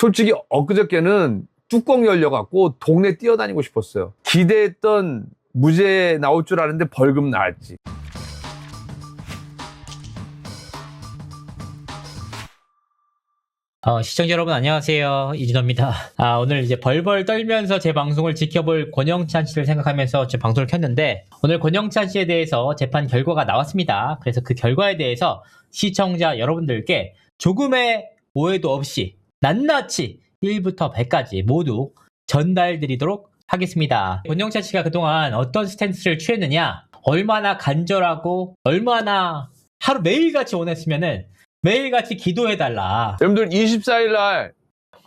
솔직히 엊그저께는 뚜껑 열려갖고 동네 뛰어다니고 싶었어요. 기대했던 무죄 나올 줄 알았는데 벌금 나왔지. 시청자 여러분 안녕하세요, 이진호입니다. 오늘 이제 벌벌 떨면서 제 방송을 지켜볼 권영찬 씨를 생각하면서 제 방송을 켰는데, 오늘 권영찬 씨에 대해서 재판 결과가 나왔습니다. 그래서 그 결과에 대해서 시청자 여러분들께 조금의 오해도 없이 낱낱이 1부터 100까지 모두 전달드리도록 하겠습니다. 권영찬 씨가 그동안 어떤 스탠스를 취했느냐, 얼마나 간절하고 얼마나 하루 매일같이 원했으면은 매일같이 기도해달라. 여러분들 24일 날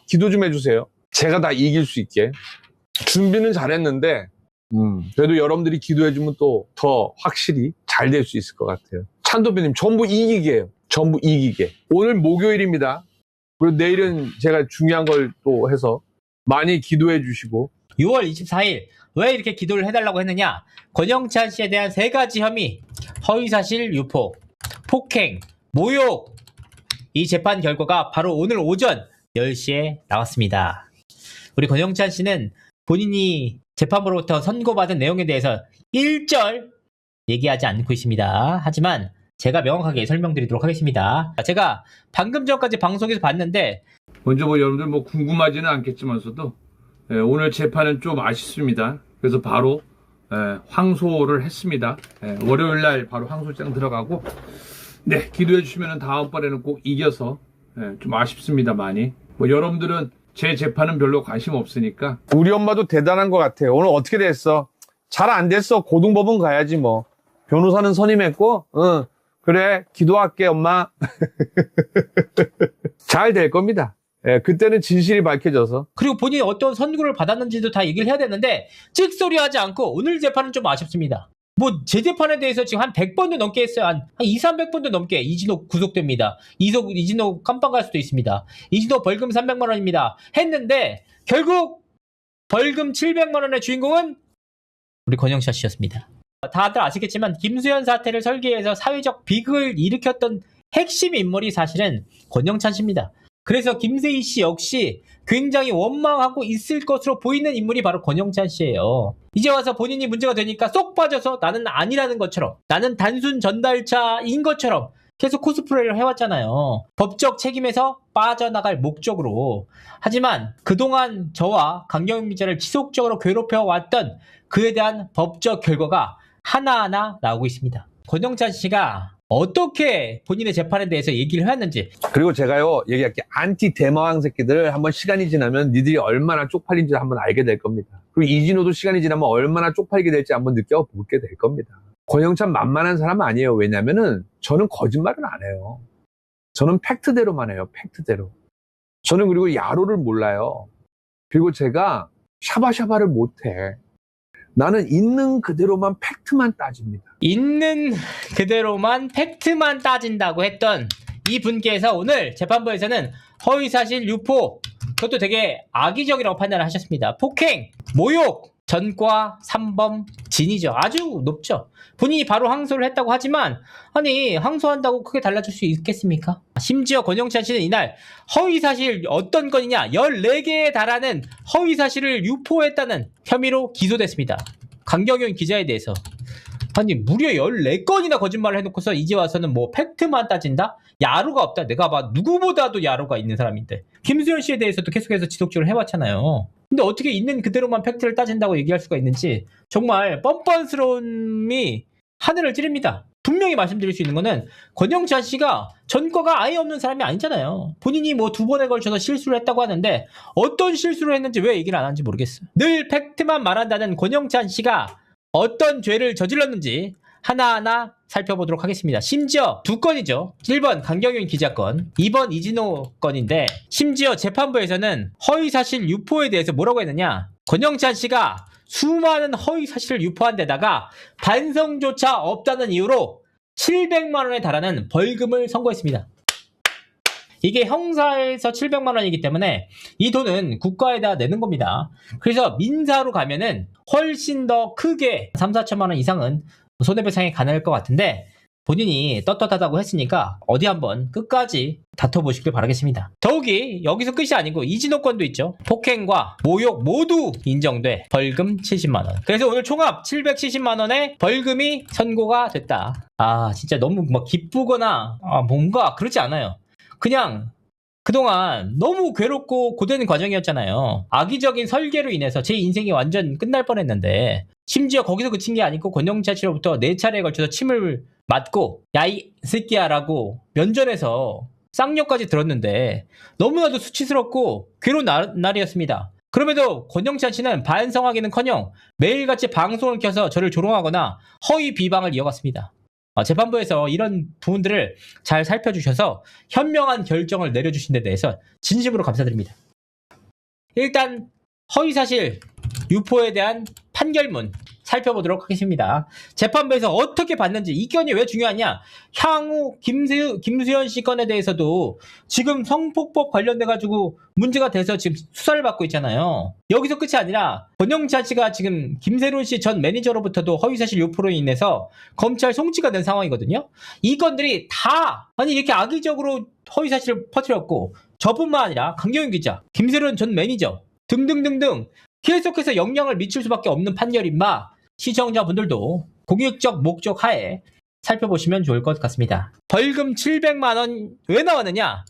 기도 좀 해주세요. 제가 다 이길 수 있게. 준비는 잘했는데 그래도 여러분들이 기도해주면 또 더 확실히 잘 될 수 있을 것 같아요. 찬도배님 전부 이기게요. 전부 이기게. 오늘 목요일입니다. 그리고 내일은 제가 중요한 걸 또 해서 많이 기도해 주시고. 6월 24일 왜 이렇게 기도를 해달라고 했느냐, 권영찬 씨에 대한 3가지 혐의, 허위사실 유포, 폭행, 모욕, 이 재판 결과가 바로 오늘 오전 10시에 나왔습니다. 우리 권영찬 씨는 본인이 재판부로부터 선고받은 내용에 대해서 1절 얘기하지 않고 있습니다. 하지만 제가 명확하게 설명드리도록 하겠습니다. 제가 방금 전까지 방송에서 봤는데, 먼저 여러분들 궁금하지는 않겠지만서도 오늘 재판은 좀 아쉽습니다. 그래서 바로 항소를 했습니다. 월요일 날 바로 항소장 들어가고, 네, 기도해 주시면 다음번에는 꼭 이겨서, 좀 아쉽습니다, 많이. 여러분들은 제 재판은 별로 관심 없으니까. 우리 엄마도 대단한 것 같아요. 오늘 어떻게 됐어? 잘 안 됐어. 고등법원 가야지 뭐. 변호사는 선임했고, 그래, 기도할게, 엄마. 잘 될 겁니다. 그때는 진실이 밝혀져서. 그리고 본인이 어떤 선고를 받았는지도 다 얘기를 해야 되는데 찍소리 하지 않고 오늘 재판은 좀 아쉽습니다. 제 재판에 대해서 지금 한 100번도 넘게 했어요. 한 200~300번도 넘게 이진호 구속됩니다. 이진호 깜빵 갈 수도 있습니다. 이진호 벌금 300만 원입니다. 했는데 결국 벌금 700만 원의 주인공은 우리 권영찬 씨였습니다. 다들 아시겠지만 김수현 사태를 설계해서 사회적 비극을 일으켰던 핵심 인물이 사실은 권영찬 씨입니다. 그래서 김세희 씨 역시 굉장히 원망하고 있을 것으로 보이는 인물이 바로 권영찬 씨예요. 이제 와서 본인이 문제가 되니까 쏙 빠져서 나는 아니라는 것처럼, 나는 단순 전달자인 것처럼 계속 코스프레를 해왔잖아요. 법적 책임에서 빠져나갈 목적으로. 하지만 그동안 저와 강경윤 기자를 지속적으로 괴롭혀왔던 그에 대한 법적 결과가 하나하나 나오고 있습니다. 권영찬 씨가 어떻게 본인의 재판에 대해서 얘기를 해왔는지. 그리고 제가요, 얘기할게. 안티 대마왕 새끼들 한번 시간이 지나면 니들이 얼마나 쪽팔린지 한번 알게 될 겁니다. 그리고 이진호도 시간이 지나면 얼마나 쪽팔리게 될지 한번 느껴보게 될 겁니다. 권영찬 만만한 사람 아니에요. 왜냐면은 저는 거짓말은 안 해요. 저는 팩트대로만 해요. 팩트대로. 저는 그리고 야로를 몰라요. 그리고 제가 샤바샤바를 못해. 나는 있는 그대로만 팩트만 따집니다. 있는 그대로만 팩트만 따진다고 했던 이 분께서 오늘 재판부에서는 허위사실 유포, 그것도 되게 악의적이라고 판단을 하셨습니다. 폭행, 모욕, 전과 3범 진이죠. 아주 높죠. 본인이 바로 항소를 했다고 하지만, 아니 항소한다고 크게 달라질 수 있겠습니까? 심지어 권영찬 씨는 이날 허위사실 어떤 건이냐, 14개에 달하는 허위사실을 유포했다는 혐의로 기소됐습니다. 강경윤 기자에 대해서. 아니 무려 14건이나 거짓말을 해놓고서 이제 와서는 팩트만 따진다? 야로가 없다. 내가 누구보다도 야로가 있는 사람인데. 김수현 씨에 대해서도 계속해서 지속적으로 해왔잖아요. 근데 어떻게 있는 그대로만 팩트를 따진다고 얘기할 수가 있는지 정말 뻔뻔스러움이 하늘을 찌릅니다. 분명히 말씀드릴 수 있는 거는 권영찬 씨가 전과가 아예 없는 사람이 아니잖아요. 본인이 2번에 걸쳐서 실수를 했다고 하는데 어떤 실수를 했는지 왜 얘기를 안 하는지 모르겠어요. 늘 팩트만 말한다는 권영찬 씨가 어떤 죄를 저질렀는지 하나하나 살펴보도록 하겠습니다. 심지어 2건이죠. 1번 강경윤 기자 건, 2번 이진호 건인데, 심지어 재판부에서는 허위사실 유포에 대해서 뭐라고 했느냐, 권영찬 씨가 수많은 허위사실을 유포한 데다가 반성조차 없다는 이유로 700만 원에 달하는 벌금을 선고했습니다. 이게 형사에서 700만 원이기 때문에 이 돈은 국가에다 내는 겁니다. 그래서 민사로 가면은 훨씬 더 크게 3~4천만 원 이상은 손해배상이 가능할 것 같은데, 본인이 떳떳하다고 했으니까 어디 한번 끝까지 다퉈보시길 바라겠습니다. 더욱이 여기서 끝이 아니고 이진호 건도 있죠. 폭행과 모욕 모두 인정돼 벌금 70만원. 그래서 오늘 총합 770만원의 벌금이 선고가 됐다. 아 진짜 너무 막 기쁘거나 뭔가 그러지 않아요. 그냥 그동안 너무 괴롭고 고된 과정이었잖아요. 악의적인 설계로 인해서 제 인생이 완전 끝날 뻔했는데 심지어 거기서 그친 게 아니고 권영찬 씨로부터 4차례에 걸쳐서 침을 맞고 야 이 새끼야 라고 면전에서 쌍욕까지 들었는데 너무나도 수치스럽고 괴로운 날이었습니다. 그럼에도 권영찬 씨는 반성하기는커녕 매일같이 방송을 켜서 저를 조롱하거나 허위 비방을 이어갔습니다. 재판부에서 이런 부분들을 잘 살펴주셔서 현명한 결정을 내려주신 데 대해서 진심으로 감사드립니다. 일단 허위사실 유포에 대한 판결문 살펴보도록 하겠습니다. 재판부에서 어떻게 봤는지, 이 건이 왜 중요하냐, 향후 김수현 씨 건에 대해서도 지금 성폭법 관련돼가지고 문제가 돼서 지금 수사를 받고 있잖아요. 여기서 끝이 아니라 권영찬 씨가 지금 김세론 씨 전 매니저로부터도 허위사실 유포로 인해서 검찰 송치가 된 상황이거든요. 이 건들이 다 이렇게 악의적으로 허위사실을 퍼뜨렸고, 저뿐만 아니라 강경윤 기자, 김세론 전 매니저 등등등등 계속해서 영향을 미칠 수밖에 없는 판결인 바 시청자분들도 공익적 목적 하에 살펴보시면 좋을 것 같습니다. 벌금 700만 원 왜 나왔느냐?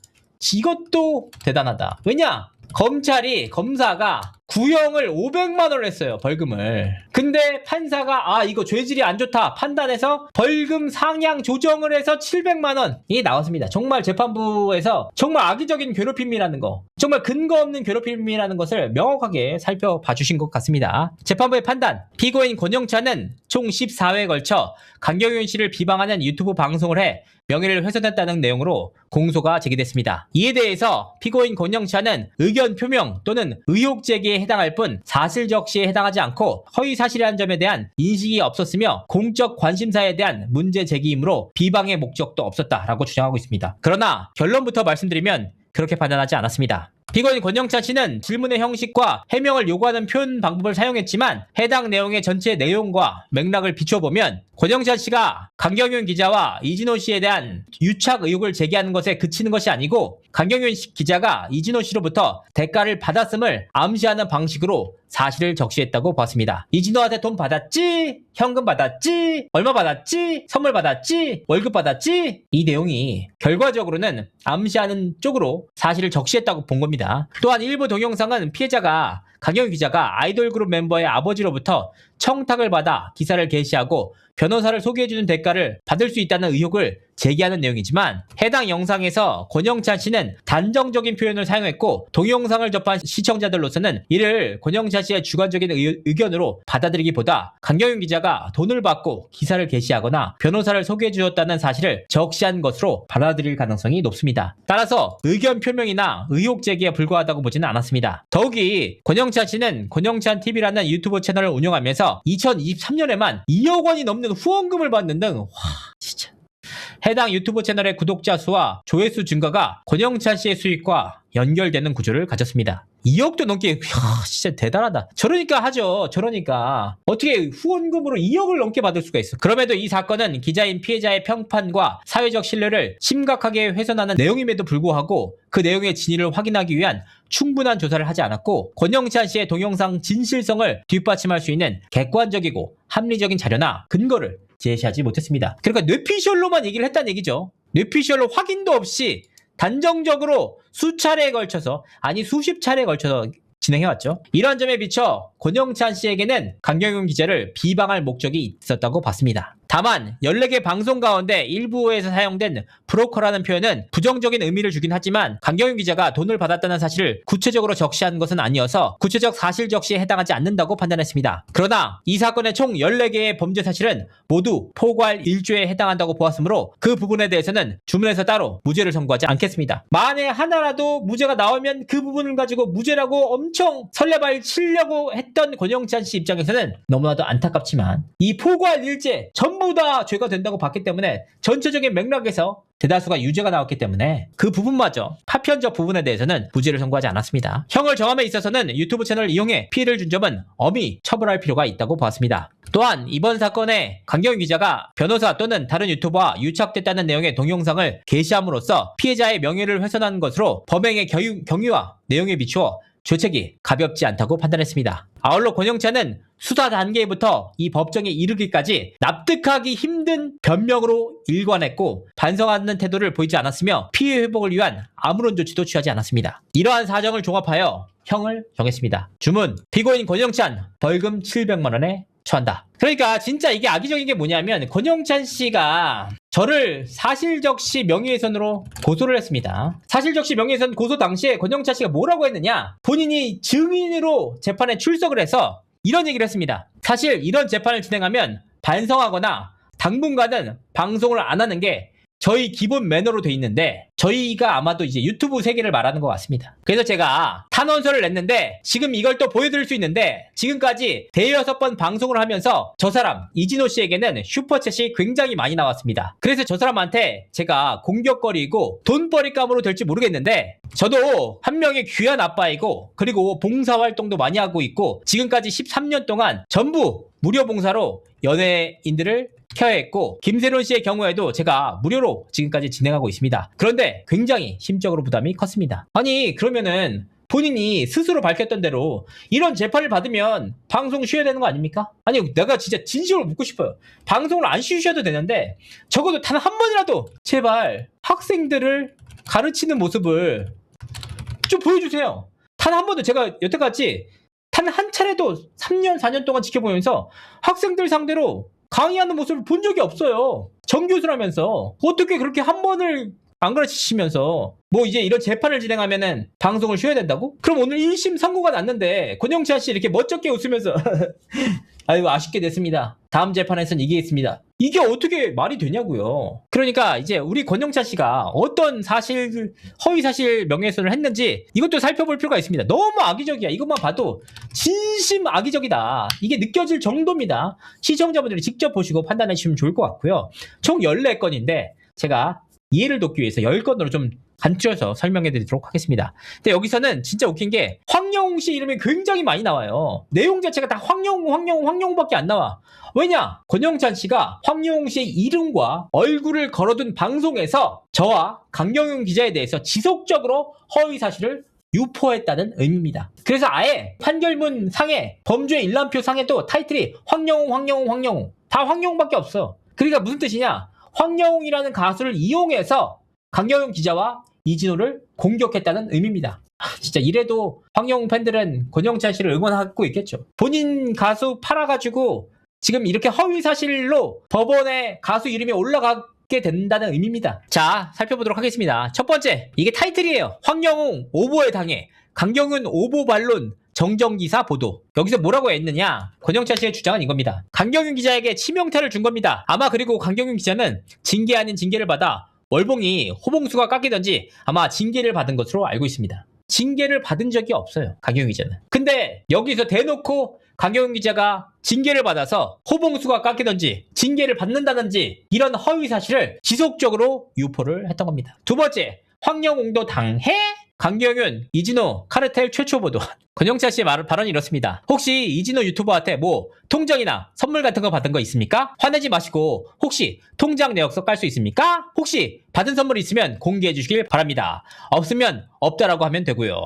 이것도 대단하다. 왜냐? 검사가 구형을 500만 원을 했어요, 벌금을. 근데 판사가 이거 죄질이 안 좋다 판단해서 벌금 상향 조정을 해서 700만 원이 나왔습니다. 정말 재판부에서 정말 악의적인 괴롭힘이라는 거, 정말 근거 없는 괴롭힘이라는 것을 명확하게 살펴봐 주신 것 같습니다. 재판부의 판단, 피고인 권영찬은 총 14회에 걸쳐 강경윤 씨를 비방하는 유튜브 방송을 해 명예를 훼손했다는 내용으로 공소가 제기됐습니다. 이에 대해서 피고인 권영찬은 의견 표명 또는 의혹 제기에 해당할 뿐 사실 적시에 해당하지 않고 허위 사실이라는 점에 대한 인식이 없었으며 공적 관심사에 대한 문제 제기이므로 비방의 목적도 없었다라고 주장하고 있습니다. 그러나 결론부터 말씀드리면 그렇게 판단하지 않았습니다. 피고인 권영찬 씨는 질문의 형식과 해명을 요구하는 표현 방법을 사용했지만 해당 내용의 전체 내용과 맥락을 비춰보면 권영찬 씨가 강경윤 기자와 이진호 씨에 대한 유착 의혹을 제기하는 것에 그치는 것이 아니고 강경윤 기자가 이진호 씨로부터 대가를 받았음을 암시하는 방식으로 사실을 적시했다고 봤습니다. 이진호한테 돈 받았지? 현금 받았지? 얼마 받았지? 선물 받았지? 월급 받았지? 이 내용이 결과적으로는 암시하는 쪽으로 사실을 적시했다고 본 겁니다. 또한 일부 동영상은 피해자가 강경윤 기자가 아이돌 그룹 멤버의 아버지로부터 청탁을 받아 기사를 게시하고 변호사를 소개해주는 대가를 받을 수 있다는 의혹을 제기하는 내용이지만 해당 영상에서 권영찬 씨는 단정적인 표현을 사용했고 동영상을 접한 시청자들로서는 이를 권영찬 씨의 주관적인 의견으로 받아들이기보다 강경윤 기자가 돈을 받고 기사를 게시하거나 변호사를 소개해주었다는 사실을 적시한 것으로 받아들일 가능성이 높습니다. 따라서 의견 표명이나 의혹 제기에 불과하다고 보지는 않았습니다. 더욱이 권영찬 씨는 권영찬 TV라는 유튜브 채널을 운영하면서 2023년에만 2억 원이 넘는 후원금을 받는 등 진짜 해당 유튜브 채널의 구독자 수와 조회수 증가가 권영찬 씨의 수익과 연결되는 구조를 가졌습니다. 2억도 넘게 진짜 대단하다. 저러니까 하죠. 저러니까 어떻게 후원금으로 2억을 넘게 받을 수가 있어. 그럼에도 이 사건은 기자인 피해자의 평판과 사회적 신뢰를 심각하게 훼손하는 내용임에도 불구하고 그 내용의 진위를 확인하기 위한 충분한 조사를 하지 않았고 권영찬 씨의 동영상 진실성을 뒷받침할 수 있는 객관적이고 합리적인 자료나 근거를 제시하지 못했습니다. 그러니까 뇌피셜로만 얘기를 했다는 얘기죠. 뇌피셜로 확인도 없이 단정적으로 수차례에 걸쳐서 수십 차례에 걸쳐서 진행해왔죠. 이러한 점에 비춰 권영찬 씨에게는 강경윤 기자를 비방할 목적이 있었다고 봤습니다. 다만 14개 방송 가운데 일부에서 사용된 브로커라는 표현은 부정적인 의미를 주긴 하지만 강경윤 기자가 돈을 받았다는 사실을 구체적으로 적시한 것은 아니어서 구체적 사실 적시에 해당하지 않는다고 판단했습니다. 그러나 이 사건의 총 14개의 범죄 사실은 모두 포괄 1조에 해당한다고 보았으므로 그 부분에 대해서는 주문에서 따로 무죄를 선고하지 않겠습니다. 만에 하나라도 무죄가 나오면 그 부분을 가지고 무죄라고 엄청 설레발 치려고 했던 권영찬 씨 입장에서는 너무나도 안타깝지만 이 포괄 1제 전부 전부 다 죄가 된다고 봤기 때문에 전체적인 맥락에서 대다수가 유죄가 나왔기 때문에 그 부분마저 파편적 부분에 대해서는 무죄를 선고하지 않았습니다. 형을 정함에 있어서는 유튜브 채널을 이용해 피해를 준 점은 엄히 처벌할 필요가 있다고 보았습니다. 또한 이번 사건에 강경윤 기자가 변호사 또는 다른 유튜버와 유착됐다는 내용의 동영상을 게시함으로써 피해자의 명예를 훼손한 것으로 범행의 경위와 내용에 비추어 죄책이 가볍지 않다고 판단했습니다. 아울러 권영찬은 수사 단계부터 이 법정에 이르기까지 납득하기 힘든 변명으로 일관했고 반성하는 태도를 보이지 않았으며 피해 회복을 위한 아무런 조치도 취하지 않았습니다. 이러한 사정을 종합하여 형을 정했습니다. 주문, 피고인 권영찬 벌금 700만 원에 처한다. 그러니까 진짜 이게 악의적인 게 뭐냐면 권영찬 씨가 저를 사실적시 명예훼손으로 고소를 했습니다. 사실적시 명예훼손 고소 당시에 권영찬 씨가 뭐라고 했느냐? 본인이 증인으로 재판에 출석을 해서 이런 얘기를 했습니다. 사실 이런 재판을 진행하면 반성하거나 당분간은 방송을 안 하는 게 저희 기본 매너로 돼 있는데 저희가 아마도 이제 유튜브 세계를 말하는 것 같습니다. 그래서 제가 탄원서를 냈는데 지금 이걸 또 보여드릴 수 있는데 지금까지 대여섯 번 방송을 하면서 저 사람 이진호 씨에게는 슈퍼챗이 굉장히 많이 나왔습니다. 그래서 저 사람한테 제가 공격거리고 돈벌이감으로 될지 모르겠는데 저도 한 명의 귀한 아빠이고 그리고 봉사활동도 많이 하고 있고 지금까지 13년 동안 전부 무료 봉사로 연예인들을 케어했고 김세론 씨의 경우에도 제가 무료로 지금까지 진행하고 있습니다. 그런데 굉장히 심적으로 부담이 컸습니다. 아니 그러면은 본인이 스스로 밝혔던 대로 이런 재판을 받으면 방송 쉬어야 되는 거 아닙니까? 아니 내가 진짜 진심으로 묻고 싶어요. 방송을 안 쉬셔도 되는데 적어도 단 한 번이라도 제발 학생들을 가르치는 모습을 좀 보여주세요. 단 한 번도 제가 여태까지 단 한 차례도 3년 4년 동안 지켜보면서 학생들 상대로 강의하는 모습을 본 적이 없어요. 정교수라면서 어떻게 그렇게 한 번을 안 가르치시면서 뭐 이제 이런 재판을 진행하면은 방송을 쉬어야 된다고? 그럼 오늘 1심 선고가 났는데 권영찬 씨 이렇게 멋쩍게 웃으면서 아이고 아쉽게 됐습니다. 다음 재판에서는 이기겠습니다. 이게 어떻게 말이 되냐고요. 그러니까 이제 우리 권영찬 씨가 어떤 허위사실 명예훼손을 했는지 이것도 살펴볼 필요가 있습니다. 너무 악의적이야. 이것만 봐도 진심 악의적이다. 이게 느껴질 정도입니다. 시청자분들이 직접 보시고 판단해 주시면 좋을 것 같고요. 총 14건인데 제가 이해를 돕기 위해서 10건으로 좀 간추려서 설명해 드리도록 하겠습니다. 근데 여기서는 진짜 웃긴 게 황영웅 씨 이름이 굉장히 많이 나와요. 내용 자체가 다 황영웅밖에 안 나와. 왜냐? 권영찬 씨가 황영웅 씨의 이름과 얼굴을 걸어둔 방송에서 저와 강경윤 기자에 대해서 지속적으로 허위 사실을 유포했다는 의미입니다. 그래서 아예 판결문 상에 범죄 일람표 상에도 타이틀이 황영웅 다 황영웅밖에 없어. 그러니까 무슨 뜻이냐? 황영웅이라는 가수를 이용해서 강경윤 기자와 이진호를 공격했다는 의미입니다. 진짜 이래도 황영웅 팬들은 권영찬 씨를 응원하고 있겠죠. 본인 가수 팔아가지고 지금 이렇게 허위사실로 법원에 가수 이름이 올라가게 된다는 의미입니다. 자, 살펴보도록 하겠습니다. 첫 번째, 이게 타이틀이에요. 황영웅 오보에 당해 강경윤 오보 반론 정정기사 보도. 여기서 뭐라고 했느냐? 권영찬 씨의 주장은 이겁니다. 강경윤 기자에게 치명타를 준 겁니다. 아마 그리고 강경윤 기자는 징계 아닌 징계를 받아 월봉이 호봉수가 깎이던지 아마 징계를 받은 것으로 알고 있습니다. 징계를 받은 적이 없어요. 강경윤 기자는. 근데 여기서 대놓고 강경윤 기자가 징계를 받아서 호봉수가 깎이던지 징계를 받는다든지 이런 허위 사실을 지속적으로 유포를 했던 겁니다. 두 번째, 황영웅도 당해? 강경윤, 이진호, 카르텔 최초 보도. 권영찬 씨의 발언이 이렇습니다. 혹시 이진호 유튜버한테 뭐 통장이나 선물 같은 거 받은 거 있습니까? 화내지 마시고 혹시 통장 내역서 깔 수 있습니까? 혹시 받은 선물 있으면 공개해 주시길 바랍니다. 없으면 없다라고 하면 되고요.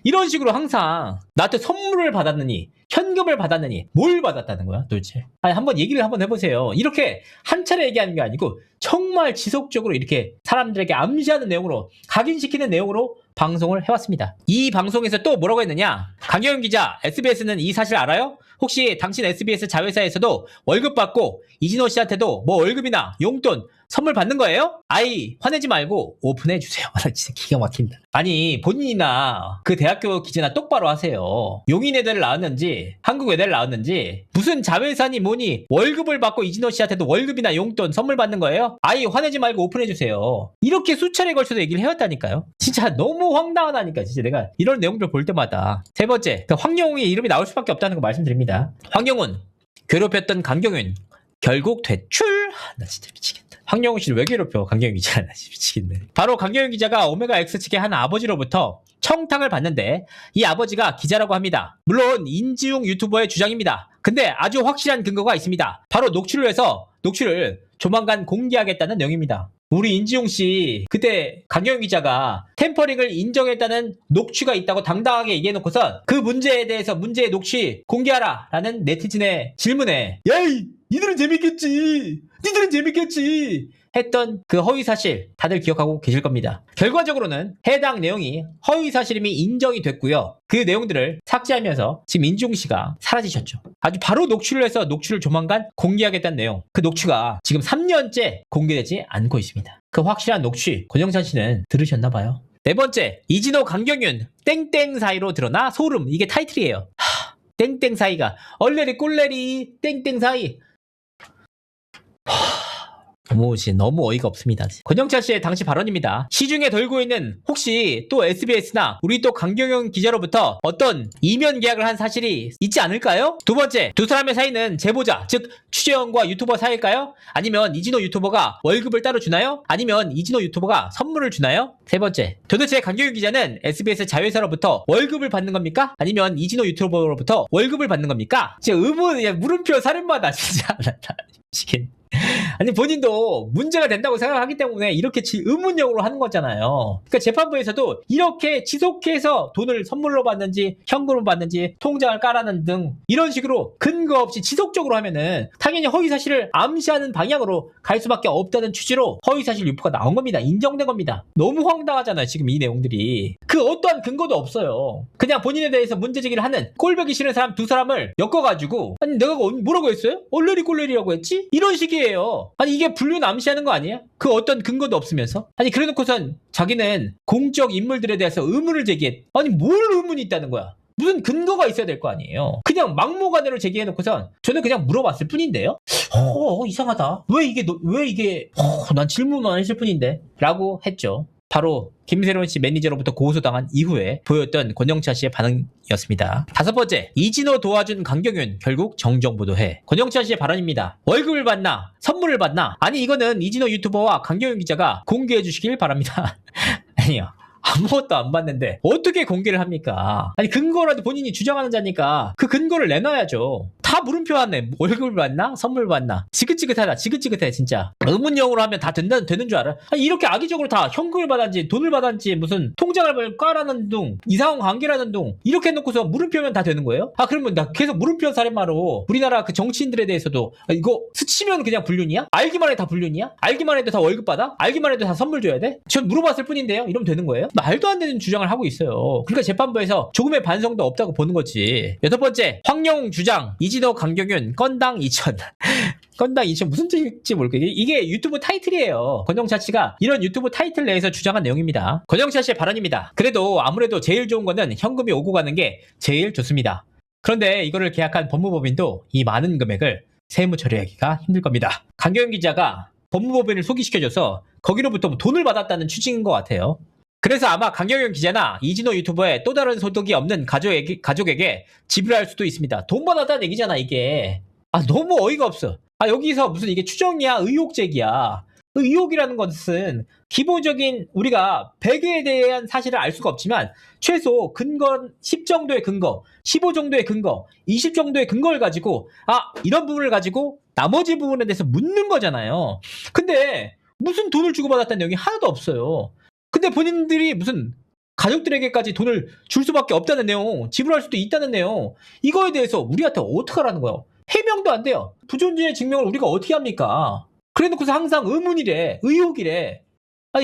이런 식으로 항상 나한테 선물을 받았느니 현금을 받았느니 뭘 받았다는 거야 도대체? 아니 한번 얘기를 한번 해보세요. 이렇게 한 차례 얘기하는 게 아니고 정말 지속적으로 이렇게 사람들에게 암시하는 내용으로 각인시키는 내용으로 방송을 해왔습니다. 이 방송에서 또 뭐라고 했느냐? 강경윤 기자, SBS는 이 사실 알아요? 혹시 당신 SBS 자회사에서도 월급 받고 이진호 씨한테도 뭐 월급이나 용돈 선물 받는 거예요? 아이 화내지 말고 오픈해 주세요. 진짜 기가 막힌다. 아니 본인이나 그 대학교 기재나 똑바로 하세요. 용인외대를 나왔는지 한국외대를 나왔는지 무슨 자회사니 뭐니 월급을 받고 이진호 씨한테도 월급이나 용돈 선물 받는 거예요? 아이 화내지 말고 오픈해 주세요. 이렇게 수차례에 걸쳐서 얘기를 해왔다니까요. 진짜 너무 황당하다니까. 진짜 내가 이런 내용들 볼 때마다. 세 번째, 황영웅의 이름이 나올 수밖에 없다는 거 말씀드립니다. 황영웅 괴롭혔던 강경윤 결국 퇴출. 나 진짜 미치겠다. 황영우 씨를 왜 괴롭혀? 강경윤 기자. 나 진짜 미치겠네. 바로 강경윤 기자가 오메가 X 측의 한 아버지로부터 청탁을 받는데 이 아버지가 기자라고 합니다. 물론 인지용 유튜버의 주장입니다. 근데 아주 확실한 근거가 있습니다. 바로 녹취를 조만간 공개하겠다는 내용입니다. 우리 인지용 씨 그때 강경윤 기자가 템퍼링을 인정했다는 녹취가 있다고 당당하게 얘기해놓고선 그 문제에 대해서 문제의 녹취 공개하라 라는 네티즌의 질문에 야이 니들은 재밌겠지 했던 그 허위사실 다들 기억하고 계실 겁니다. 결과적으로는 해당 내용이 허위사실임이 인정이 됐고요. 그 내용들을 삭제하면서 지금 인지용 씨가 사라지셨죠. 아주 바로 녹취를 해서 녹취를 조만간 공개하겠다는 내용. 그 녹취가 지금 3년째 공개되지 않고 있습니다. 그 확실한 녹취 권영찬 씨는 들으셨나 봐요. 네 번째, 이진호 강경윤 땡땡 사이로 드러나 소름. 이게 타이틀이에요. 땡땡 사이가 얼레리 꼴레리 땡땡 사이. 너무 어이가 없습니다. 권영찬 씨의 당시 발언입니다. 시중에 돌고 있는 혹시 또 SBS나 우리 또 강경영 기자로부터 어떤 이면 계약을 한 사실이 있지 않을까요? 두 번째, 두 사람의 사이는 제보자, 즉 취재원과 유튜버 사이일까요? 아니면 이진호 유튜버가 월급을 따로 주나요? 아니면 이진호 유튜버가 선물을 주나요? 세 번째, 도대체 강경영 기자는 SBS 자회사로부터 월급을 받는 겁니까? 아니면 이진호 유튜버로부터 월급을 받는 겁니까? 진짜 물음표 살인마다 진짜. 미치겠네. 아니 본인도 문제가 된다고 생각하기 때문에 이렇게 의문형으로 하는 거잖아요. 그러니까 재판부에서도 이렇게 지속해서 돈을 선물로 받는지 현금으로 받는지 통장을 깔아는 등 이런 식으로 근거 없이 지속적으로 하면은 당연히 허위사실을 암시하는 방향으로 갈 수밖에 없다는 취지로 허위사실 유포가 나온 겁니다. 인정된 겁니다. 너무 황당하잖아요. 지금 이 내용들이 그 어떠한 근거도 없어요. 그냥 본인에 대해서 문제제기를 하는 꼴보기 싫은 사람 두 사람을 엮어가지고 아니 내가 뭐라고 했어요? 얼레리 꼴레리라고 했지? 이런 식이에요. 아니 이게 불륜 암시하는 거 아니에요? 그 어떤 근거도 없으면서 아니 그래놓고선 자기는 공적 인물들에 대해서 의문을 제기했. 아니 뭘 의문이 있다는 거야? 무슨 근거가 있어야 될 거 아니에요? 그냥 막무가내로 제기해놓고선 저는 그냥 물어봤을 뿐인데요. 이상하다. 왜 이게 난 질문만 했을 뿐인데 라고 했죠. 바로 김세론 씨 매니저로부터 고소당한 이후에 보였던 권영찬 씨의 반응이었습니다. 다섯 번째, 이진호 도와준 강경윤 결국 정정보도해. 권영찬 씨의 발언입니다. 월급을 받나? 선물을 받나? 아니 이거는 이진호 유튜버와 강경윤 기자가 공개해 주시길 바랍니다. 아니요. 아무것도 안 받는데 어떻게 공개를 합니까? 아니 근거라도 본인이 주장하는 자니까 그 근거를 내놔야죠. 다 물음표 하네. 월급을 받나? 선물 받나? 지긋지긋해 진짜. 의문형으로 하면 다 되는 줄 알아? 아니, 이렇게 악의적으로 다 현금을 받았지 돈을 받았지 무슨 통장을 깔아는 둥 이상한 관계라는 둥 이렇게 해놓고서 물음표면 다 되는 거예요? 그러면 나 계속 물음표 살인마로 우리나라 그 정치인들에 대해서도 이거 스치면 그냥 불륜이야? 알기만 해도 다 불륜이야? 알기만 해도 다 월급 받아? 알기만 해도 다 선물 줘야 돼? 전 물어봤을 뿐인데요. 이러면 되는 거예요? 말도 안 되는 주장을 하고 있어요. 그러니까 재판부에서 조금의 반성도 없다고 보는 거지. 여섯 번째, 황영웅 주장, 이진호 강경윤 건당 2천. 건당 2천 무슨 뜻일지 모르겠어요. 이게 유튜브 타이틀이에요. 권영찬 씨가 이런 유튜브 타이틀 내에서 주장한 내용입니다. 권영찬 씨의 발언입니다. 그래도 아무래도 제일 좋은 거는 현금이 오고 가는 게 제일 좋습니다. 그런데 이거를 계약한 법무법인도 이 많은 금액을 세무 처리하기가 힘들 겁니다. 강경윤 기자가 법무법인을 소개시켜줘서 거기로부터 돈을 받았다는 취지인 것 같아요. 그래서 아마 강경윤 기자나 이진호 유튜버의 또 다른 소득이 없는 가족에게 지불할 수도 있습니다. 돈 받았다는 얘기잖아 이게. 너무 어이가 없어. 여기서 무슨 이게 추정이야 의혹 제기야. 의혹이라는 것은 기본적인 우리가 100에 대한 사실을 알 수가 없지만 최소 근거 10 정도의 근거, 15 정도의 근거, 20 정도의 근거를 가지고 이런 부분을 가지고 나머지 부분에 대해서 묻는 거잖아요. 근데 무슨 돈을 주고받았다는 내용이 하나도 없어요. 근데 본인들이 무슨 가족들에게까지 돈을 줄 수밖에 없다는 내용, 지불할 수도 있다는 내용, 이거에 대해서 우리한테 어떻게 하라는 거예요? 해명도 안 돼요. 부존재의 증명을 우리가 어떻게 합니까? 그래 놓고서 항상 의문이래, 의혹이래.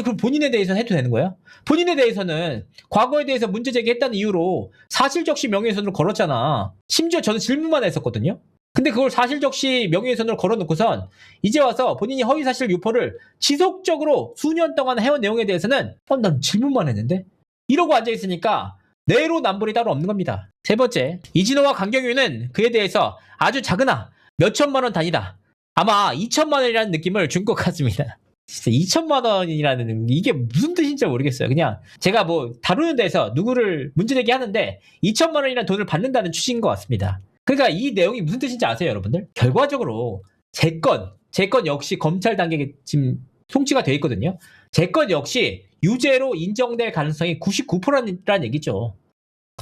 그럼 본인에 대해서는 해도 되는 거야? 본인에 대해서는 과거에 대해서 문제 제기했다는 이유로 사실적시 명예훼손으로 걸었잖아. 심지어 저는 질문만 했었거든요. 근데 그걸 사실적시 명예훼손으로 걸어놓고선 이제 와서 본인이 허위사실 유포를 지속적으로 수년 동안 해온 내용에 대해서는 난 질문만 했는데? 이러고 앉아있으니까 내로남불이 따로 없는 겁니다. 세 번째, 이진호와 강경윤은 그에 대해서 아주 작으나 몇천만 원 단위다. 아마 2천만 원이라는 느낌을 준 것 같습니다. 진짜 2천만 원이라는 이게 무슨 뜻인지 모르겠어요. 그냥 제가 다루는 데서 누구를 문제되게 하는데 2천만 원이라는 돈을 받는다는 취지인 것 같습니다. 그러니까 이 내용이 무슨 뜻인지 아세요, 여러분들? 결과적으로 제 건 역시 검찰 단계에 지금 송치가 돼 있거든요. 제 건 역시 유죄로 인정될 가능성이 99%라는 얘기죠.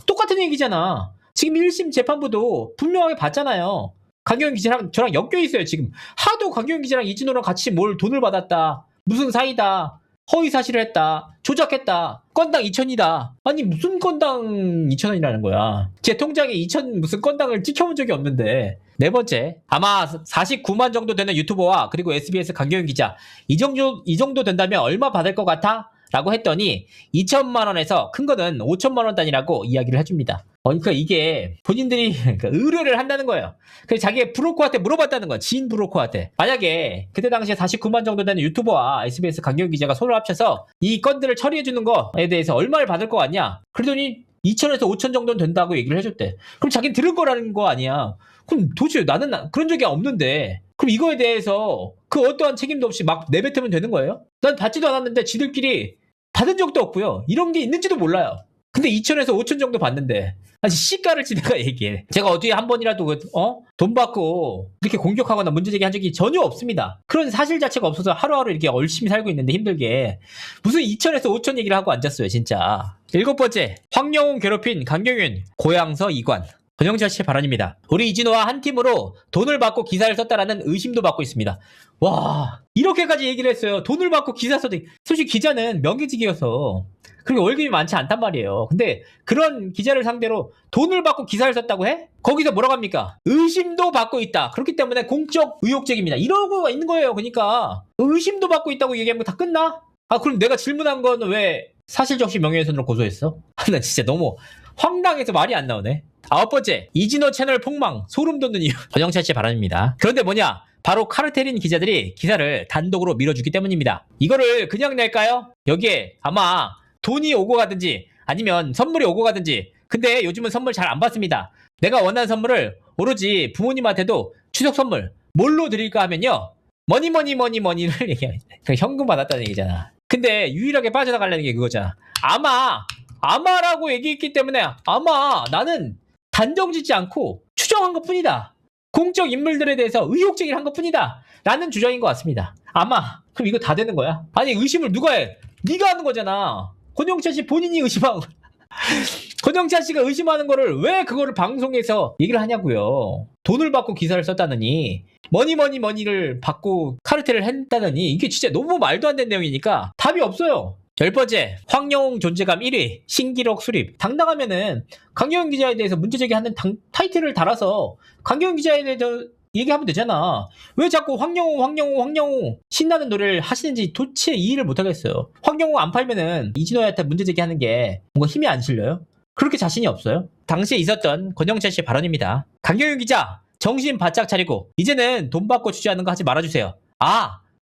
똑같은 얘기잖아. 지금 1심 재판부도 분명하게 봤잖아요. 강경윤 기자랑 저랑 엮여 있어요, 지금. 하도 강경윤 기자랑 이진호랑 같이 뭘 돈을 받았다. 무슨 사이다. 허위 사실을 했다. 조작했다. 건당 2천이다. 아니, 무슨 건당 2천원이라는 거야. 제 통장에 2천 무슨 건당을 찍혀본 적이 없는데. 네 번째. 아마 49만 정도 되는 유튜버와 그리고 SBS 강경윤 기자. 이 정도 된다면 얼마 받을 것 같아? 라고 했더니 2천만 원에서 큰 거는 5천만 원 단위라고 이야기를 해줍니다. 그러니까 이게 본인들이 의뢰를 한다는 거예요. 그래서 자기 브로커한테 물어봤다는 거야. 지인 브로커한테. 만약에 그때 당시에 49만 정도 되는 유튜버와 SBS 강경윤 기자가 손을 합쳐서 이 건들을 처리해주는 거에 대해서 얼마를 받을 것 같냐? 그러더니 2천에서 5천 정도는 된다고 얘기를 해줬대. 그럼 자기는 들을 거라는 거 아니야. 그럼 도대체 나는 그런 적이 없는데 그럼 이거에 대해서 그 어떠한 책임도 없이 막 내뱉으면 되는 거예요? 난 받지도 않았는데 지들끼리 받은 적도 없고요. 이런 게 있는지도 몰라요. 근데 2천에서 5천 정도 받는데 아니 시가를 지내가 얘기해. 제가 어디에 한 번이라도 돈 받고 이렇게 공격하거나 문제제기 한 적이 전혀 없습니다. 그런 사실 자체가 없어서 하루하루 이렇게 열심히 살고 있는데 힘들게 무슨 2천에서 5천 얘기를 하고 앉았어요 진짜. 7번째, 황영웅 괴롭힌 강경윤 고향서 이관. 권영철 씨의 발언입니다. 우리 이진호와 한 팀으로 돈을 받고 기사를 썼다라는 의심도 받고 있습니다. 와, 이렇게까지 얘기를 했어요. 돈을 받고 기사 썼다. 솔직히 기자는 명예직이어서 그리고 월급이 많지 않단 말이에요. 근데 그런 기자를 상대로 돈을 받고 기사를 썼다고 해? 거기서 뭐라고 합니까? 의심도 받고 있다. 그렇기 때문에 공적 의혹적입니다. 이러고 있는 거예요. 그러니까 의심도 받고 있다고 얘기하면 다 끝나? 아, 그럼 내가 질문한 건 왜 사실적시 명예훼손으로 고소했어? 나 진짜 너무 황당해서 말이 안 나오네. 9번째, 이진호 채널 폭망, 소름 돋는 이유. 권영철 씨의 발언입니다. 그런데 뭐냐? 바로 카르텔인 기자들이 기사를 단독으로 밀어주기 때문입니다. 이거를 그냥 낼까요? 여기에 아마 돈이 오고 가든지 아니면 선물이 오고 가든지. 근데 요즘은 선물 잘 안 받습니다. 내가 원하는 선물을 오로지 부모님한테도 추석 선물 뭘로 드릴까 하면요, 머니를 얘기합니다. 현금 받았다는 얘기잖아. 근데 유일하게 빠져나가려는 게 그거잖아. 아마라고 얘기했기 때문에 아마 나는 단정짓지 않고 추정한 것 뿐이다. 공적 인물들에 대해서 의혹 제기를 한 것 뿐이다. 라는 주장인 것 같습니다. 아마. 그럼 이거 다 되는 거야? 아니, 의심을 누가 해? 네가 하는 거잖아. 권영찬 씨 본인이 의심하고. 권영찬 씨가 의심하는 거를 왜 그거를 방송에서 얘기를 하냐고요. 돈을 받고 기사를 썼다느니, 머니를 받고 카르텔을 했다느니, 이게 진짜 너무 말도 안 되는 내용이니까 답이 없어요. 10번째, 황영웅 존재감 1위, 신기록 수립. 당당하면은 강경윤 기자에 대해서 문제제기하는 타이틀을 달아서 강경윤 기자에 대해서 얘기하면 되잖아. 왜 자꾸 황영웅 신나는 노래를 하시는지 도대체 이해를 못하겠어요. 황영웅 안 팔면은 이진호한테 문제제기하는 게 뭔가 힘이 안 실려요? 그렇게 자신이 없어요? 당시에 있었던 권영철 씨의 발언입니다. 강경윤 기자, 정신 바짝 차리고 이제는 돈 받고 주지하는 거 하지 말아주세요.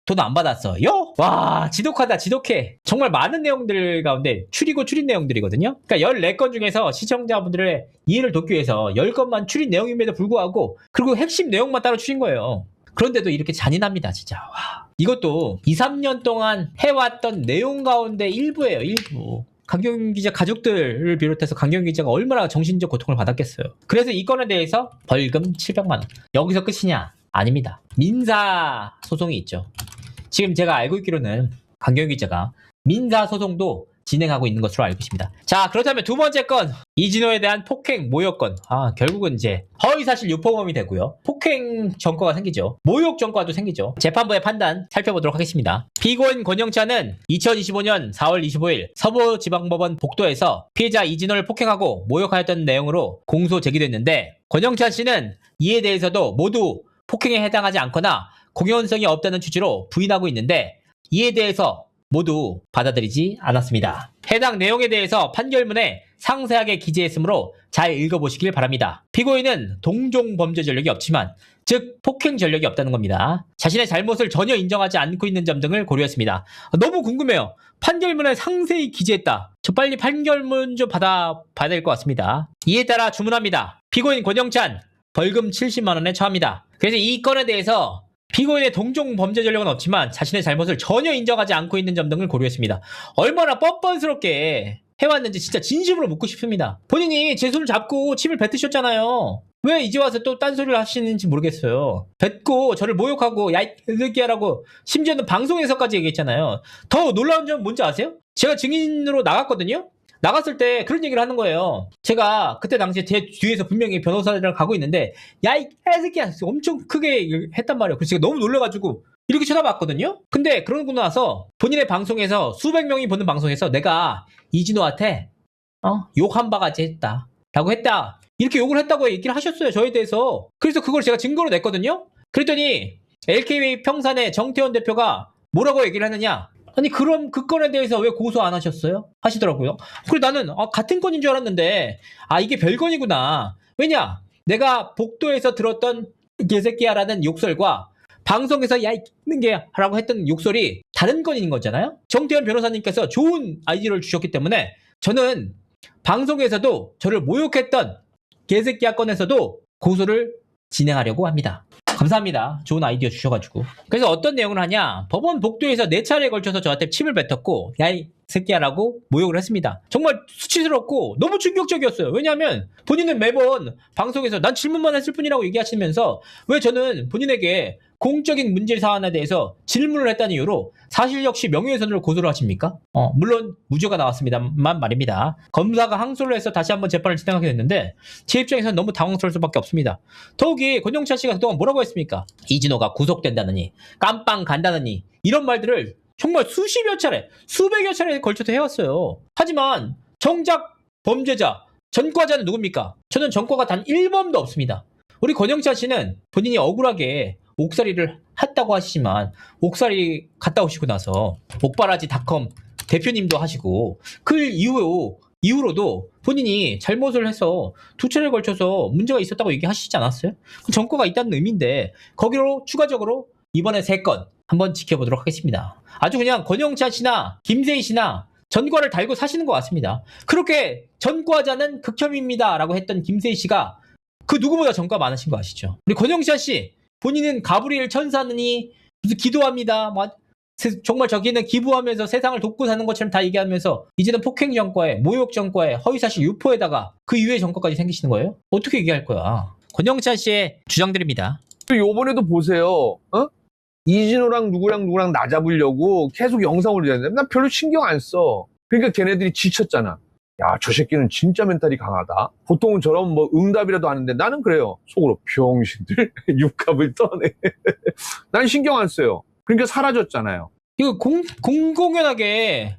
돈 안 받았어요? 와, 지독하다, 지독해. 정말 많은 내용들 가운데 줄인 내용들이거든요. 그러니까 14건 중에서 시청자분들의 이해를 돕기 위해서 10건만 줄인 내용임에도 불구하고, 그리고 핵심 내용만 따로 줄인 거예요. 그런데도 이렇게 잔인합니다, 진짜. 와. 이것도 2, 3년 동안 해왔던 내용 가운데 일부예요, 일부. 강경윤 기자 가족들을 비롯해서 강경윤 기자가 얼마나 정신적 고통을 받았겠어요. 그래서 이 건에 대해서 벌금 700만 원. 여기서 끝이냐? 아닙니다. 민사 소송이 있죠. 지금 제가 알고 있기로는 강경윤 기자가 민사 소송도 진행하고 있는 것으로 알고 있습니다. 자, 그렇다면 두 번째 건, 이진호에 대한 폭행 모욕 건. 결국은 이제 허위사실 유포범이 되고요. 폭행 전과가 생기죠. 모욕 전과도 생기죠. 재판부의 판단 살펴보도록 하겠습니다. 피고인 권영찬은 2025년 4월 25일 서부지방법원 복도에서 피해자 이진호를 폭행하고 모욕하였던 내용으로 공소 제기됐는데, 권영찬 씨는 이에 대해서도 모두 폭행에 해당하지 않거나 공연성이 없다는 취지로 부인하고 있는데, 이에 대해서 모두 받아들이지 않았습니다. 해당 내용에 대해서 판결문에 상세하게 기재했으므로 잘 읽어보시길 바랍니다. 피고인은 동종 범죄 전력이 없지만, 즉 폭행 전력이 없다는 겁니다. 자신의 잘못을 전혀 인정하지 않고 있는 점 등을 고려했습니다. 너무 궁금해요. 판결문에 상세히 기재했다. 저 빨리 판결문 좀 받아봐야 될 것 같습니다. 이에 따라 주문합니다. 피고인 권영찬 벌금 70만 원에 처합니다. 그래서 이 건에 대해서 피고인의 동종 범죄 전력은 없지만 자신의 잘못을 전혀 인정하지 않고 있는 점 등을 고려했습니다. 얼마나 뻔뻔스럽게 해왔는지 진짜 진심으로 묻고 싶습니다. 본인이 제 손을 잡고 침을 뱉으셨잖아요. 왜 이제 와서 또 딴소리를 하시는지 모르겠어요. 뱉고 저를 모욕하고 야, 이 새끼야라고 심지어는 방송에서까지 얘기했잖아요. 더 놀라운 점은 뭔지 아세요? 제가 증인으로 나갔거든요? 나갔을 때 그런 얘기를 하는 거예요. 제가 그때 당시에 제 뒤에서 분명히 변호사들이랑 가고 있는데 야, 이 새끼야 엄청 크게 했단 말이에요. 그래서 제가 너무 놀라가지고 이렇게 쳐다봤거든요? 근데 그러고 나서 본인의 방송에서 수백 명이 보는 방송에서 내가 이진호한테 욕 한 바가지 했다. 라고 했다. 이렇게 욕을 했다고 얘기를 하셨어요. 저에 대해서. 그래서 그걸 제가 증거로 냈거든요. 그랬더니 LKW 평산의 정태원 대표가 뭐라고 얘기를 하느냐. 아니 그럼 그 건에 대해서 왜 고소 안 하셨어요? 하시더라고요. 그래 나는 같은 건인 줄 알았는데 이게 별건이구나. 왜냐? 내가 복도에서 들었던 개새끼야라는 욕설과 방송에서 야 있는 게 라고 했던 욕설이 다른 건인 거잖아요. 정태원 변호사님께서 좋은 아이디어를 주셨기 때문에 저는 방송에서도 저를 모욕했던 개새끼야 건에서도 고소를 진행하려고 합니다. 감사합니다. 좋은 아이디어 주셔가지고. 그래서 어떤 내용을 하냐. 법원 복도에서 4차례에 걸쳐서 저한테 침을 뱉었고 야 이 새끼야라고 모욕을 했습니다. 정말 수치스럽고 너무 충격적이었어요. 왜냐하면 본인은 매번 방송에서 난 질문만 했을 뿐이라고 얘기하시면서 왜 저는 본인에게 공적인 문제 사안에 대해서 질문을 했다는 이유로 사실 역시 명예훼손으로 고소를 하십니까? 물론 무죄가 나왔습니다만 말입니다. 검사가 항소를 해서 다시 한번 재판을 진행하게 됐는데 제 입장에서는 너무 당황스러울 수밖에 없습니다. 더욱이 권영찬 씨가 그동안 뭐라고 했습니까? 이진호가 구속된다느니 깜빵 간다느니 이런 말들을 정말 수십여 차례, 수백여 차례에 걸쳐서 해왔어요. 하지만 정작 범죄자, 전과자는 누굽니까? 저는 전과가 단 1범도 없습니다. 우리 권영찬 씨는 본인이 억울하게 옥살이를 했다고 하시지만 옥살이 갔다 오시고 나서 옥바라지닷컴 대표님도 하시고 그 이후로도 본인이 잘못을 해서 2차례에 걸쳐서 문제가 있었다고 얘기하시지 않았어요? 전과가 있다는 의미인데 거기로 추가적으로 이번에 3건 한번 지켜보도록 하겠습니다. 아주 그냥 권영찬 씨나 김세희 씨나 전과를 달고 사시는 것 같습니다. 그렇게 전과자는 극혐입니다 라고 했던 김세희 씨가 그 누구보다 전과 많으신 거 아시죠? 우리 권영찬 씨 본인은 가브리엘 천사느니 무슨 기도합니다. 정말 저기는 기부하면서 세상을 돕고 사는 것처럼 다 얘기하면서 이제는 폭행 전과에 모욕 전과에 허위사실 유포에다가 그 이후의 전과까지 생기시는 거예요? 어떻게 얘기할 거야? 권영찬 씨의 주장들입니다. 요번에도 보세요. 이진호랑 누구랑 나 잡으려고 계속 영상 올리는데 나 별로 신경 안 써. 그러니까 걔네들이 지쳤잖아. 야, 저 새끼는 진짜 멘탈이 강하다. 보통은 저런 뭐 응답이라도 하는데 나는 그래요. 속으로 병신들 육갑을 떠네. 난 신경 안 써요. 그러니까 사라졌잖아요. 이거 공공연하게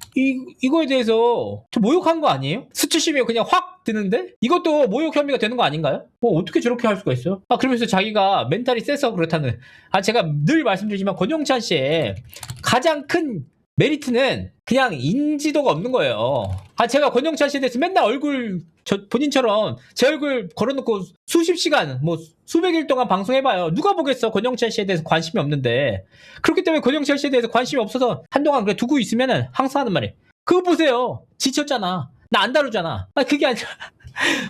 이거에 대해서 저 모욕한 거 아니에요? 수치심이 그냥 확 드는데? 이것도 모욕 혐의가 되는 거 아닌가요? 어떻게 저렇게 할 수가 있어요? 그러면서 자기가 멘탈이 세서 그렇다는. 제가 늘 말씀드리지만 권영찬 씨의 가장 큰 메리트는 그냥 인지도가 없는 거예요. 제가 권영찬 씨에 대해서 맨날 본인처럼 제 얼굴 걸어놓고 수십 시간, 수백 일 동안 방송해봐요. 누가 보겠어, 권영찬 씨에 대해서 관심이 없는데. 그렇기 때문에 권영찬 씨에 대해서 관심이 없어서 한동안 그래 두고 있으면은 항상 하는 말이 그거 보세요. 지쳤잖아. 나 안 다루잖아. 그게 아니라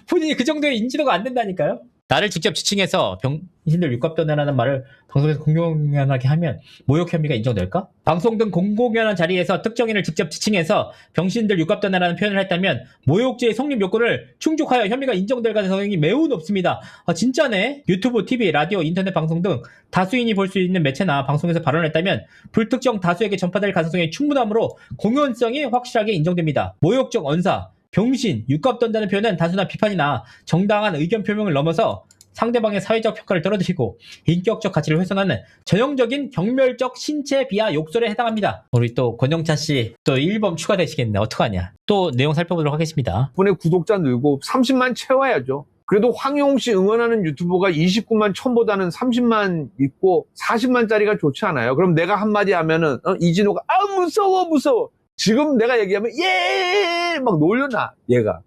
본인이 그 정도의 인지도가 안 된다니까요. 나를 직접 지칭해서 병신들 육갑도내라는 말을 방송에서 공공연하게 하면 모욕 혐의가 인정될까? 방송 등 공공연한 자리에서 특정인을 직접 지칭해서 병신들 육갑도내라는 표현을 했다면 모욕죄의 성립 요건을 충족하여 혐의가 인정될 가능성이 매우 높습니다. 진짜네. 유튜브, TV, 라디오, 인터넷 방송 등 다수인이 볼 수 있는 매체나 방송에서 발언을 했다면 불특정 다수에게 전파될 가능성이 충분하므로 공연성이 확실하게 인정됩니다. 모욕적 언사, 병신, 육갑 던다는 표현은 단순한 비판이나 정당한 의견 표명을 넘어서 상대방의 사회적 평가를 떨어뜨리고 인격적 가치를 훼손하는 전형적인 경멸적 신체 비하 욕설에 해당합니다. 우리 또 권영찬 씨 또 1범 추가되시겠네. 어떡하냐. 또 내용 살펴보도록 하겠습니다. 이번에 구독자 늘고 30만 채워야죠. 그래도 황용 씨 응원하는 유튜버가 29만 1000보다는 30만 있고 40만짜리가 좋지 않아요? 그럼 내가 한마디 하면은 이진호가 무서워 지금 내가 얘기하면 막 놀려놔 얘가.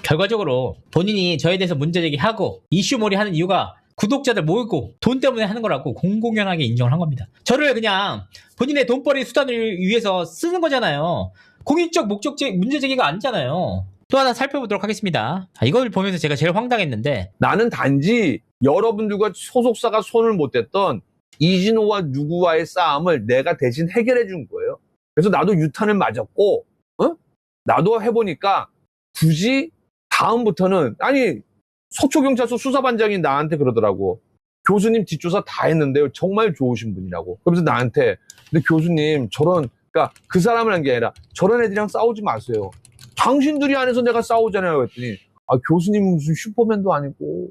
결과적으로 본인이 저에 대해서 문제제기하고 이슈몰이 하는 이유가 구독자들 모이고 돈 때문에 하는 거라고 공공연하게 인정을 한 겁니다. 저를 그냥 본인의 돈벌이 수단을 위해서 쓰는 거잖아요. 공익적 목적적 문제제기가 아니잖아요. 또 하나 살펴보도록 하겠습니다. 이걸 보면서 제가 제일 황당했는데 나는 단지 여러분들과 소속사가 손을 못 댔던 이진호와 누구와의 싸움을 내가 대신 해결해 준 거예요. 그래서 나도 유탄을 맞았고 나도 해보니까 굳이 다음부터는 서초경찰서 수사반장이 나한테 그러더라고. 교수님 뒷조사 다 했는데요. 정말 좋으신 분이라고. 그러면서 나한테, 근데 교수님, 그러니까 그 사람을 한 게 아니라 저런 애들이랑 싸우지 마세요. 당신들이 안에서 내가 싸우잖아요. 그랬더니, 교수님 무슨 슈퍼맨도 아니고,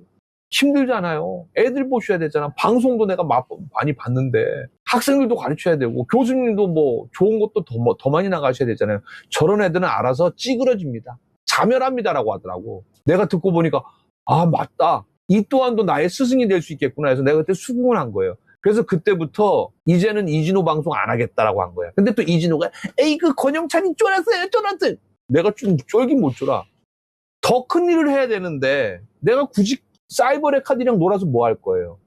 힘들잖아요. 애들 보셔야 되잖아. 방송도 내가 많이 봤는데, 학생들도 가르쳐야 되고, 교수님도 뭐, 좋은 것도 더 많이 나가셔야 되잖아요. 저런 애들은 알아서 찌그러집니다. 자멸합니다라고 하더라고. 내가 듣고 보니까, 맞다. 이 또한도 나의 스승이 될 수 있겠구나 해서 내가 그때 수긍을 한 거예요. 그래서 그때부터 이제는 이진호 방송 안 하겠다라고 한 거야. 근데 또 이진호가 에이 그 권영찬이 쫄았어요. 내가 좀 쫄긴 못 쫄아. 더 큰 일을 해야 되는데 내가 굳이 사이버 레카디랑 놀아서 뭐 할 거예요.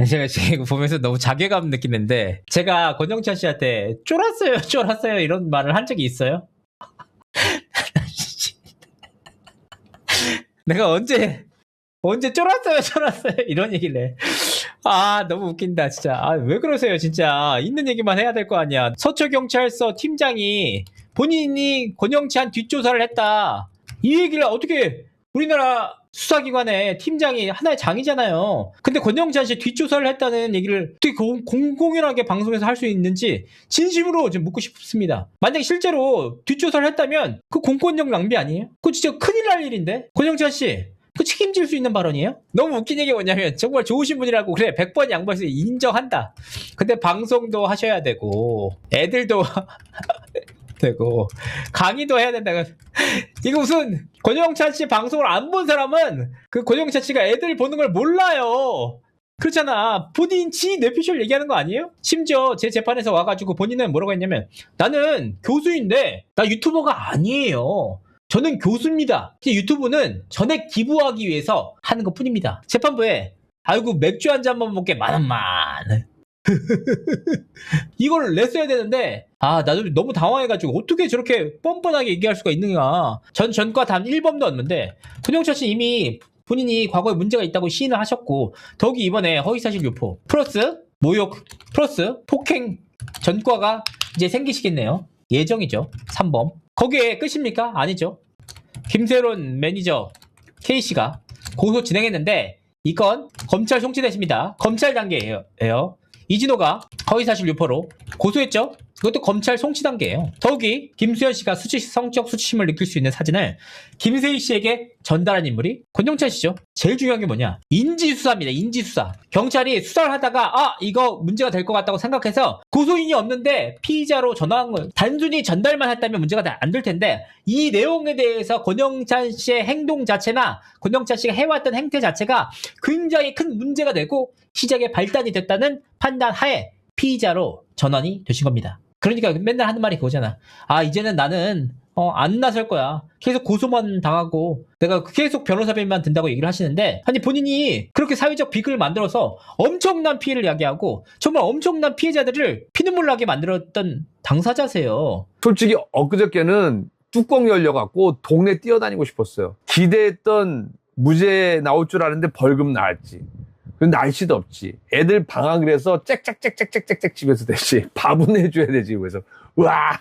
제가 지금 이거 보면서 너무 자괴감 느끼는데 제가 권영찬 씨한테 쫄았어요 이런 말을 한 적이 있어요? 내가 언제 쫄았어요 이런 얘기를 해. 너무 웃긴다 진짜. 왜 그러세요 진짜. 있는 얘기만 해야 될 거 아니야. 서초경찰서 팀장이 본인이 권영찬 뒷조사를 했다 이 얘기를 어떻게, 우리나라 수사기관의 팀장이 하나의 장이잖아요. 근데 권영찬 씨 뒷조사를 했다는 얘기를 어떻게 공공연하게 방송에서 할 수 있는지 진심으로 좀 묻고 싶습니다. 만약에 실제로 뒷조사를 했다면 그 공권력 낭비 아니에요? 그거 진짜 큰일 날 일인데. 권영찬 씨 그 책임질 수 있는 발언이에요? 너무 웃긴 얘기가 뭐냐면 정말 좋으신 분이라고 그래 100번 양보해서 인정한다. 근데 방송도 하셔야 되고 애들도 되고 강의도 해야 된다. 이거 무슨 권영찬 씨 방송을 안 본 사람은 그 권영찬 씨가 애들 보는 걸 몰라요. 그렇잖아. 본인 지 뇌피셜 얘기하는 거 아니에요? 심지어 제 재판에서 와가지고 본인은 뭐라고 했냐면 나는 교수인데 나 유튜버가 아니에요. 저는 교수입니다. 유튜브는 전액 기부하기 위해서 하는 것 뿐입니다. 재판부에 아이고 맥주 한 잔만 먹게 10,000원 이걸 냈어야 되는데 나도 너무 당황해가지고 어떻게 저렇게 뻔뻔하게 얘기할 수가 있느냐. 전과 단 1범도 없는데 권영찬 씨 이미 본인이 과거에 문제가 있다고 시인을 하셨고 더욱이 이번에 허위사실 유포 플러스 모욕 플러스 폭행 전과가 이제 생기시겠네요. 예정이죠. 3범. 거기에 끝입니까? 아니죠. 김세론 매니저 K씨가 고소 진행했는데 이건 검찰 송치됐습니다. 검찰 단계예요. 이진호가 허위사실 유포로 고소했죠? 그것도 검찰 송치 단계예요. 더욱이 김수현 씨가 성적 수치심을 느낄 수 있는 사진을 김세희 씨에게 전달한 인물이 권영찬 씨죠. 제일 중요한 게 뭐냐? 인지수사입니다. 인지수사. 경찰이 수사를 하다가 이거 문제가 될 것 같다고 생각해서 고소인이 없는데 피의자로 전화한 거예요. 단순히 전달만 했다면 문제가 안 될 텐데 이 내용에 대해서 권영찬 씨의 행동 자체나 권영찬 씨가 해왔던 행태 자체가 굉장히 큰 문제가 되고 시작에 발단이 됐다는 판단 하에 피의자로 전환이 되신 겁니다. 그러니까 맨날 하는 말이 그거잖아. 이제는 나는 안 나설 거야. 계속 고소만 당하고 내가 계속 변호사비만 든다고 얘기를 하시는데 아니 본인이 그렇게 사회적 비극을 만들어서 엄청난 피해를 야기하고 정말 엄청난 피해자들을 피눈물 나게 만들었던 당사자세요. 솔직히 엊그저께는 뚜껑 열려갖고 동네 뛰어다니고 싶었어요. 기대했던 무죄 나올 줄 아는데 벌금 나왔지. 근데 날씨도 없지. 애들 방학을 해서 짹짹짹짹짹짹 집에서 되지. 밥은 해줘야 되지. 그래서 와